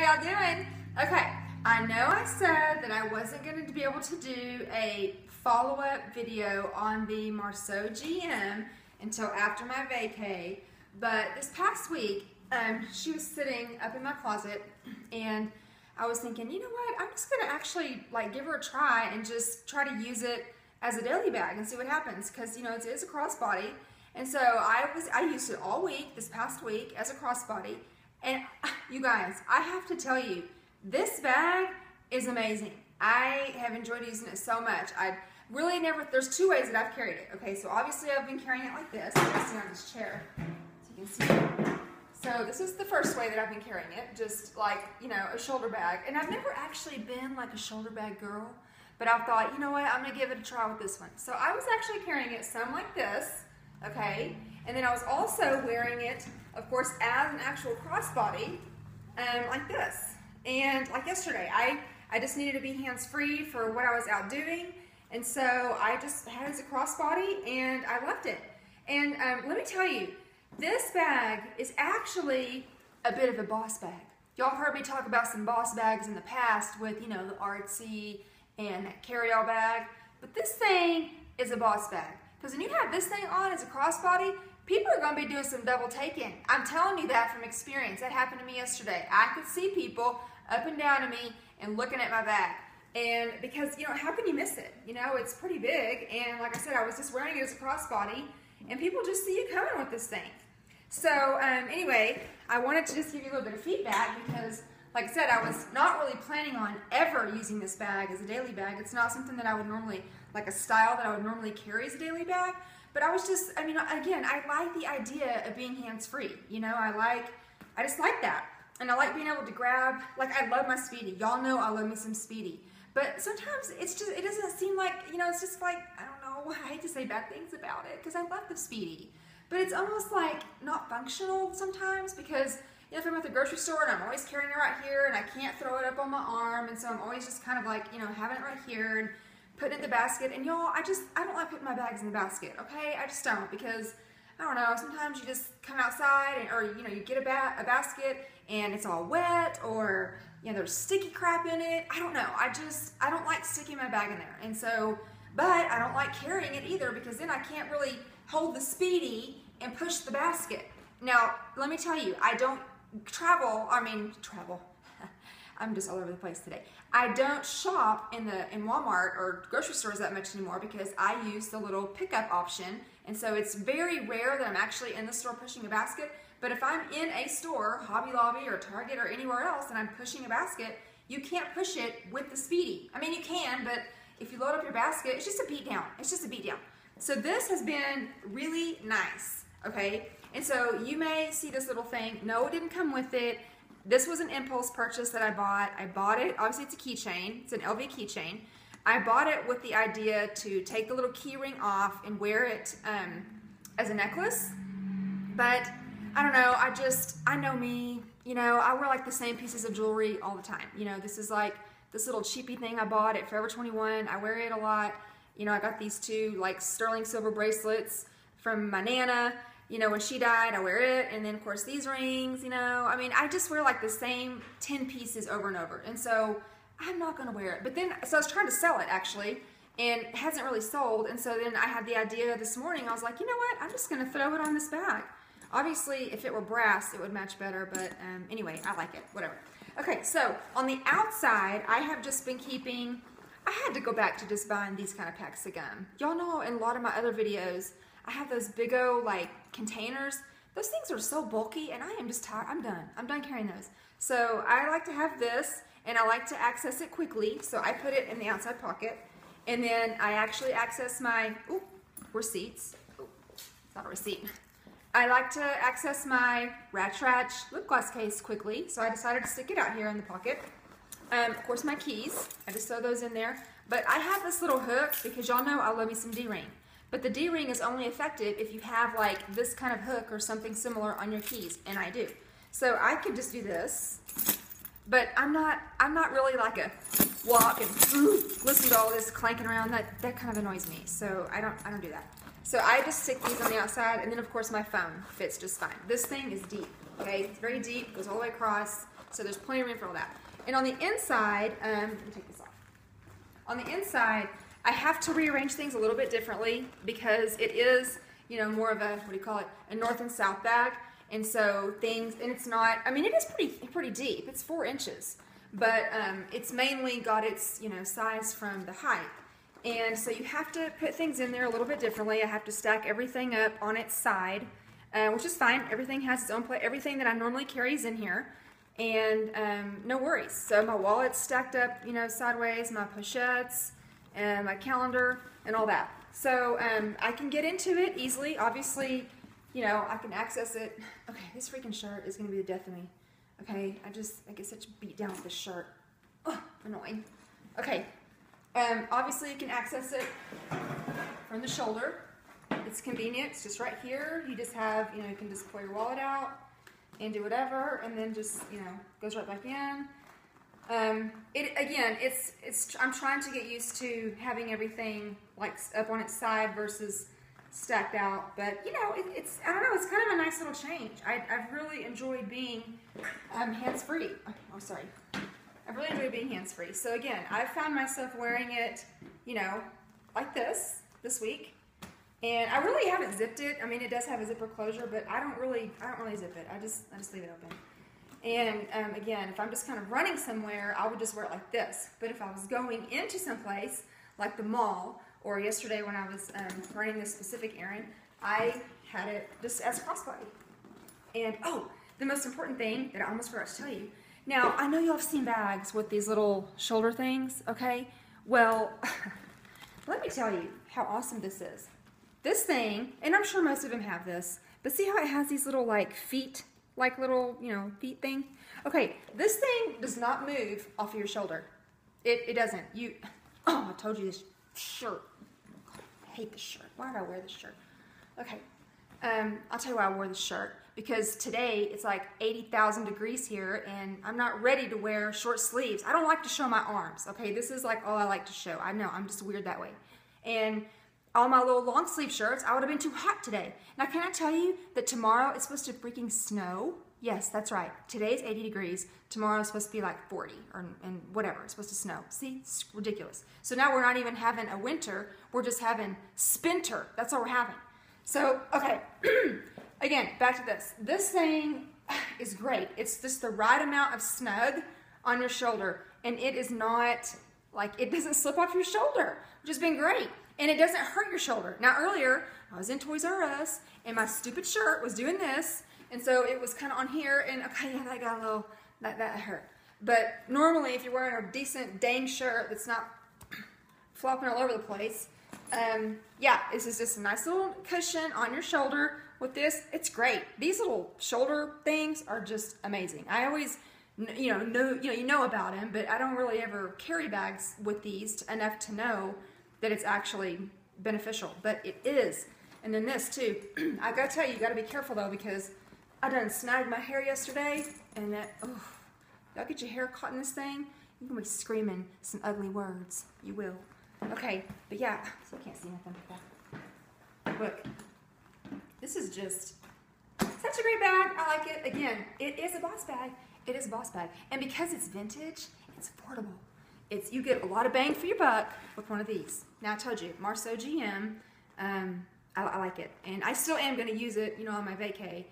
y'all doing? Okay, I know I said that I wasn't going to be able to do a follow-up video on the Marceau GM until after my vacay, but this past week, she was sitting up in my closet, and I was thinking, you know what, I'm just going to actually like give her a try and just try to use it as a daily bag and see what happens, because you know it is a crossbody. And so I used it all week, this past week, as a crossbody. And you guys, I have to tell you, this bag is amazing. I have enjoyed using it so much. I really never, there's two ways that I've carried it. Okay, so obviously I've been carrying it like this. I'm going to sit on this chair so you can see. So this is the first way that I've been carrying it, just like, you know, a shoulder bag. And I've never actually been like a shoulder bag girl, but I thought, you know what, I'm going to give it a try with this one. So I was actually carrying it some like this. Okay, and then I was also wearing it, of course, as an actual crossbody, like this. And like yesterday, I just needed to be hands-free for what I was out doing, and so I just had it as a crossbody, and I loved it. And let me tell you, this bag is actually a bit of a boss bag. Y'all heard me talk about some boss bags in the past with, you know, the artsy and that carry-all bag, but this thing is a boss bag. Because when you have this thing on as a crossbody, people are going to be doing some double taking. I'm telling you that from experience. That happened to me yesterday. I could see people up and down to me and looking at my bag. And because, you know, how can you miss it? You know, it's pretty big. And like I said, I was just wearing it as a crossbody. And people just see you coming with this thing. So anyway, I wanted to just give you a little bit of feedback because, like I said, I was not really planning on ever using this bag as a daily bag. It's not something that I would normally, like a style that I would normally carry as a daily bag. But I was just, I mean, again, I like the idea of being hands-free. You know, I just like that. And I like being able to grab, like I love my Speedy. Y'all know I love me some Speedy. But sometimes it's just, it doesn't seem like, you know, it's just like, I don't know, I hate to say bad things about it because I love the Speedy. But it's almost like not functional sometimes because, you know, if I'm at the grocery store and I'm always carrying it right here and I can't throw it up on my arm, and so I'm always just kind of like, you know, having it right here and putting it in the basket. And y'all, I don't like putting my bags in the basket, okay? I just don't, because I don't know, sometimes you just come outside and, or, you know, you get a basket and it's all wet, or, you know, there's sticky crap in it. I don't know. I don't like sticking my bag in there. And so, but I don't like carrying it either, because then I can't really hold the Speedy and push the basket. Now, let me tell you, I don't travel. I'm just all over the place today. I don't shop in Walmart or grocery stores that much anymore because I use the little pickup option. And so it's very rare that I'm actually in the store pushing a basket. But if I'm in a store, Hobby Lobby or Target or anywhere else, and I'm pushing a basket, you can't push it with the Speedy. I mean, you can, but if you load up your basket, it's just a beat down. It's just a beat down. So this has been really nice, okay? And so you may see this little thing. No, it didn't come with it. This was an impulse purchase that I bought. I bought it, obviously it's a keychain. It's an LV keychain. I bought it with the idea to take the little key ring off and wear it as a necklace. But I don't know, I know me, you know, I wear like the same pieces of jewelry all the time. You know, this is like this little cheapy thing I bought at Forever 21. I wear it a lot. You know, I got these two like sterling silver bracelets from my Nana. You know, when she died, I wear it. And then, of course, these rings, you know. I mean, I just wear like the same 10 pieces over and over. And so I'm not going to wear it. But then, so I was trying to sell it, actually. And it hasn't really sold. And so then I had the idea this morning. I was like, you know what? I'm just going to throw it on this bag. Obviously, if it were brass, it would match better. But anyway, I like it. Whatever. Okay, so on the outside, I have just been keeping... I had to go back to just buying these kind of packs of gum. Y'all know in a lot of my other videos, I have those big old like containers. Those things are so bulky, and I am just tired. I'm done. I'm done carrying those. So I like to have this, and I like to access it quickly. So I put it in the outside pocket, and then I actually access my receipts. Oh, it's not a receipt. I like to access my Ratch lip gloss case quickly, so I decided to stick it out here in the pocket. Of course, my keys, I just throw those in there. But I have this little hook because y'all know I love me some D-ring. But the D-ring is only effective if you have like this kind of hook or something similar on your keys, and I do. So I could just do this, but I'm not really like a walk and listen to all this clanking around. That kind of annoys me. So I don't do that. So I just stick these on the outside, and then of course my phone fits just fine. This thing is deep, okay? It's very deep, goes all the way across. So there's plenty of room for all that. And on the inside, let me take this off. On the inside, I have to rearrange things a little bit differently because it is, you know, more of a, what do you call it, a north and south bag. And so things, and it's not, I mean, it is pretty deep. It's 4 inches, but it's mainly got its, you know, size from the height. And so you have to put things in there a little bit differently. I have to stack everything up on its side, which is fine. Everything has its own place. Everything that I normally carry is in here, and no worries. So my wallet's stacked up, you know, sideways, my pochettes, and my calendar, and all that. So I can get into it easily. Obviously, you know, I can access it. Okay, this freaking shirt is going to be the death of me. Okay, I get such beat down with this shirt. Oh, annoying. Okay, obviously you can access it from the shoulder. It's convenient. It's just right here. You just have, you know, you can just pull your wallet out and do whatever, and then just, you know, goes right back in. Again, I'm trying to get used to having everything like up on its side versus stacked out, but you know, it's, I don't know, it's kind of a nice little change. I've really enjoyed being hands-free. Oh, sorry. I've really enjoyed being hands-free. So again, I've found myself wearing it, you know, like this week, and I really haven't zipped it. I mean, it does have a zipper closure, but I don't really zip it. I just leave it open. And again, if I'm just kind of running somewhere, I would just wear it like this. But if I was going into some place like the mall, or yesterday when I was running this specific errand, I had it just as crossbody. And oh, the most important thing that I almost forgot to tell you. Now, I know y'all have seen bags with these little shoulder things, okay? Well, let me tell you how awesome this is. This thing, and I'm sure most of them have this, but see how it has these little like feet, like little, you know, feet thing? Okay, this thing does not move off of your shoulder. It doesn't. Oh, I told you this shirt. I hate this shirt. Why did I wear this shirt? Okay, I'll tell you why I wore this shirt. Because today it's like 80,000 degrees here, and I'm not ready to wear short sleeves. I don't like to show my arms, okay? This is like all I like to show. I know, I'm just weird that way. And all my little long sleeve shirts, I would have been too hot today. Now, can I tell you that tomorrow it's supposed to freaking snow? Yes, that's right. Today's 80 degrees. Tomorrow it's supposed to be like 40 and whatever. It's supposed to snow. See, it's ridiculous. So now we're not even having a winter. We're just having spinter. That's all we're having. So, okay. Again, back to this. This thing is great. It's just the right amount of snug on your shoulder. And it is not, like, it doesn't slip off your shoulder, which has been great. And it doesn't hurt your shoulder. Now, earlier, I was in Toys R Us, and my stupid shirt was doing this. And so it was kind of on here, and okay, yeah, that got a little, that hurt. But normally, if you're wearing a decent dang shirt that's not flopping all over the place, yeah, this is just a nice little cushion on your shoulder. With this, it's great. These little shoulder things are just amazing. I always, you know about them, but I don't really ever carry bags with these enough to know that it's actually beneficial. But it is. And then this too. I gotta tell you, you gotta be careful though, because I done snagged my hair yesterday, and that, oh, y'all get your hair caught in this thing, you're gonna be screaming some ugly words. You will. Okay, but yeah, so I can't see nothing like that. Look. This is just such a great bag. I like it. Again, it is a boss bag. It is a boss bag. And because it's vintage, it's affordable. You get a lot of bang for your buck with one of these. Now, I told you, Marceau GM, I like it. And I still am going to use it, you know, on my vacay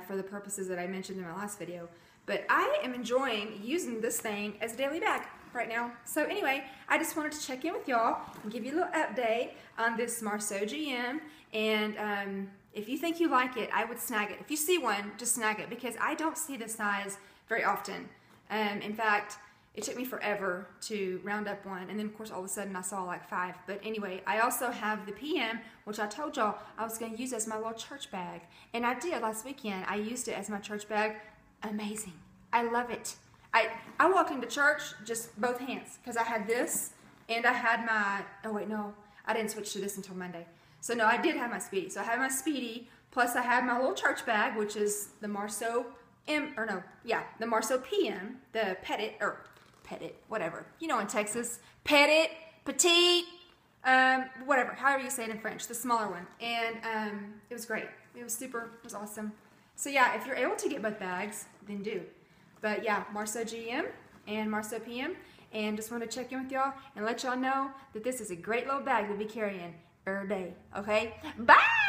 for the purposes that I mentioned in my last video. But I am enjoying using this thing as a daily bag right now. So anyway, I just wanted to check in with y'all and give you a little update on this Marceau GM. And if you think you like it, I would snag it. If you see one, just snag it, because I don't see this size very often. In fact, it took me forever to round up one, and then of course all of a sudden I saw like 5. But anyway, I also have the PM, which I told y'all I was going to use as my little church bag. And I did last weekend. I used it as my church bag. Amazing. I love it. I walked into church just both hands, because I had this and I had my, oh wait, no, I didn't switch to this until Monday. So no, I did have my Speedy. So I had my Speedy, plus I had my little church bag, which is the Marceau the Marceau PM, the Petit, whatever. You know, in Texas, Petit, Petite, whatever, however you say it in French, the smaller one. And it was great. It was super, it was awesome. So yeah, if you're able to get both bags, then do. But yeah, Marceau GM and Marceau PM. And just want to check in with y'all and let y'all know that this is a great little bag to be carrying every day. Okay? Bye!